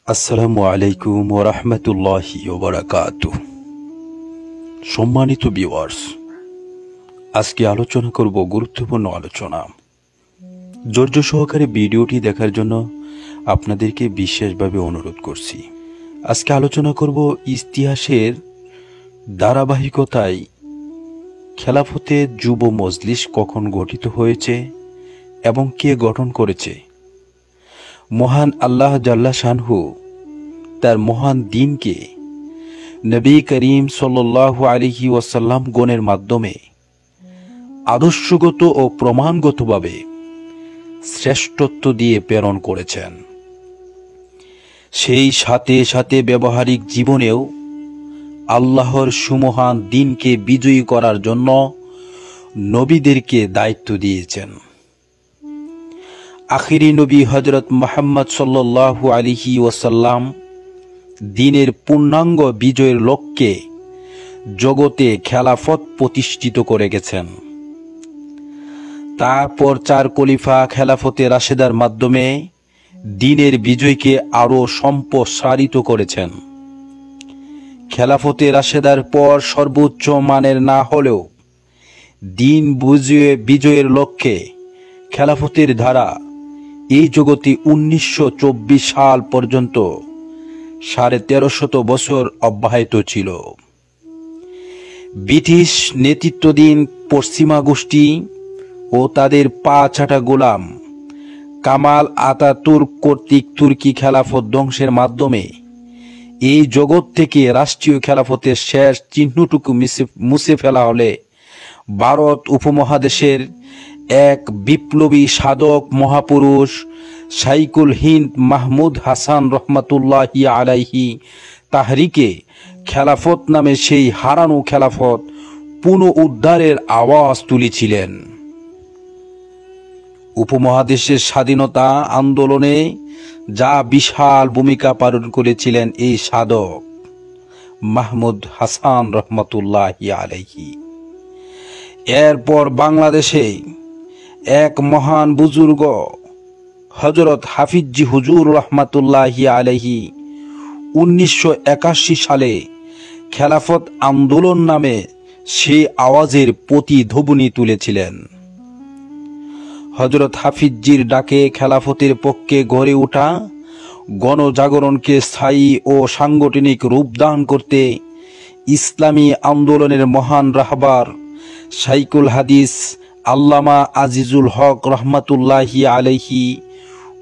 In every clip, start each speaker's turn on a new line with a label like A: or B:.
A: আসসালামু আলাইকুম ওয়া রাহমাতুল্লাহি ওয়া বারাকাতুহু। সম্মানিত ভিউয়ার্স, আজকে আলোচনা করব গুরুত্বপূর্ণ আলোচনা। ধৈর্য সহকারে ভিডিওটি দেখার জন্য আপনাদেরকে বিশেষভাবে অনুরোধ করছি। আজকে আলোচনা করব ইতিহাসের ধারাবাহিকতায় খেলাফতে যুব মজলিস কখন গঠিত হয়েছে এবং কে গঠন করেছে। মহান আল্লাহ জাল্লা শানহু তার মহান দ্বীনকে নবী করিম সাল্লাল্লাহু আলাইহি ওয়াসাল্লাম গণের মাধ্যমে আদর্শগত ও প্রমাণগতভাবে শ্রেষ্ঠত্ব দিয়ে প্রেরণ করেছেন। সেই সাথে সাথে ব্যবহারিক জীবনেও আল্লাহর সুমহান দ্বীনকে বিজয়ী করার জন্য নবীদেরকে দায়িত্ব দিয়েছেন। আখিরি নবী হযরত মুহাম্মদ সাল্লাল্লাহু আলাইহি ওয়াসাল্লাম দ্বীনের পূর্ণাঙ্গ বিজয়ের লক্ষ্যে জগতে খেলাফত প্রতিষ্ঠিত করে গেছেন। তারপর চার খলিফা খেলাফতে রাশেদার মাধ্যমে দ্বীনের বিজয়কে আরো সম্প্রসারিত করেছেন। খেলাফতে রাশেদার পর সর্বোচ্চ মানের না হলেও দ্বীন বিজয়ের লক্ষ্যে খেলাফতের ধারা এই জগতে 1924 সাল পর্যন্ত 1350 বছর অব্যাহত ছিল। ব্রিটিশ নেতৃত্বাধীন পশ্চিমা গোষ্ঠী ও তাদের পা চাটা গোলাম কামাল আতাতুর্ক কর্তৃক তুর্কি খেলাফত ধ্বংসের মাধ্যমে এই জগৎ থেকে রাষ্ট্রীয় খেলাফতের শেষ চিহ্নটুকু মুছে ফেলা হলে ভারত উপমহাদেশের এক বিপ্লবী সাধক মহাপুরুষ শাইখুল হিন্দ মাহমুদ হাসান রহমাতুল্লাহি আলাইহি তাহরিকে খেলাফত নামে সেই হারানো খেলাফত পুনরুদ্ধারের আওয়াজ তুলেছিলেন। উপমহাদেশের স্বাধীনতা আন্দোলনে যা বিশাল ভূমিকা পালন করেছিলেন এই সাধক মাহমুদ হাসান রহমাতুল্লাহি আলাইহি। এরপর বাংলাদেশে এক মহান বুজুর্গ হযরত হাফিজি হুজুর রহমাতুল্লাহি আলাইহি 1981 সালে খেলাফত আন্দোলন নামে সেই আওয়াজের প্রতিধ্বনি তুলেছিলেন। হযরত হাফিজির ডাকে খেলাফতের পক্ষে গড়ে ওঠা গণজাগরণকে স্থায়ী ও সাংগঠনিক রূপদান করতে ইসলামী আন্দোলনের মহান রাহবার শাইখুল হাদিস আল্লামা আজিজুল হক রহমাতুল্লাহি আলাইহি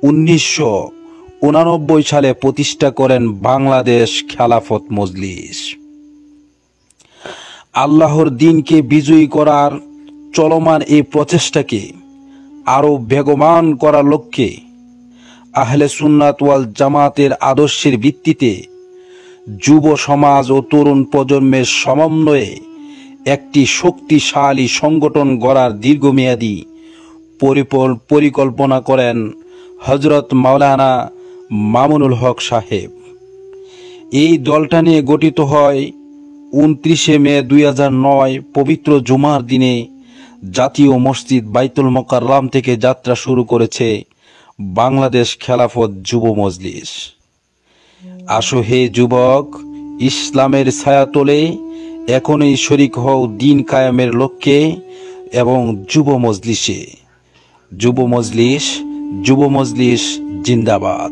A: 1989 সালে প্রতিষ্ঠা করেন বাংলাদেশ খেলাফত মজলিস। আল্লাহর দ্বীনকে বিজয়ী করার চলমান এই প্রচেষ্টাকে আরো বেগবান করার লক্ষ্যে আহলে সুন্নাত ওয়াল জামাতের আদর্শের ভিত্তিতে যুব সমাজ ও তরুণ প্রজন্মের সমন্বয়ে একটি শক্তিশালী সংগঠন গড়ার দীর্ঘমেয়াদী পরিকল্পনা করেন হযরত মাওলানা মামুনুল হক সাহেব। এই দলটা নিয়ে গঠিত হয় 29 মে 2009 পবিত্র জুমার দিনে জাতীয় মসজিদ বাইতুল মোকাররম থেকে যাত্রা শুরু করেছে বাংলাদেশ খেলাফত যুব মজলিস। আসো হে যুবক, ইসলামের ছায়াতলে এখনই শরীক হও দ্বীন কায়েমের লক্ষ্যে এবং যুব মজলিস জিন্দাবাদ।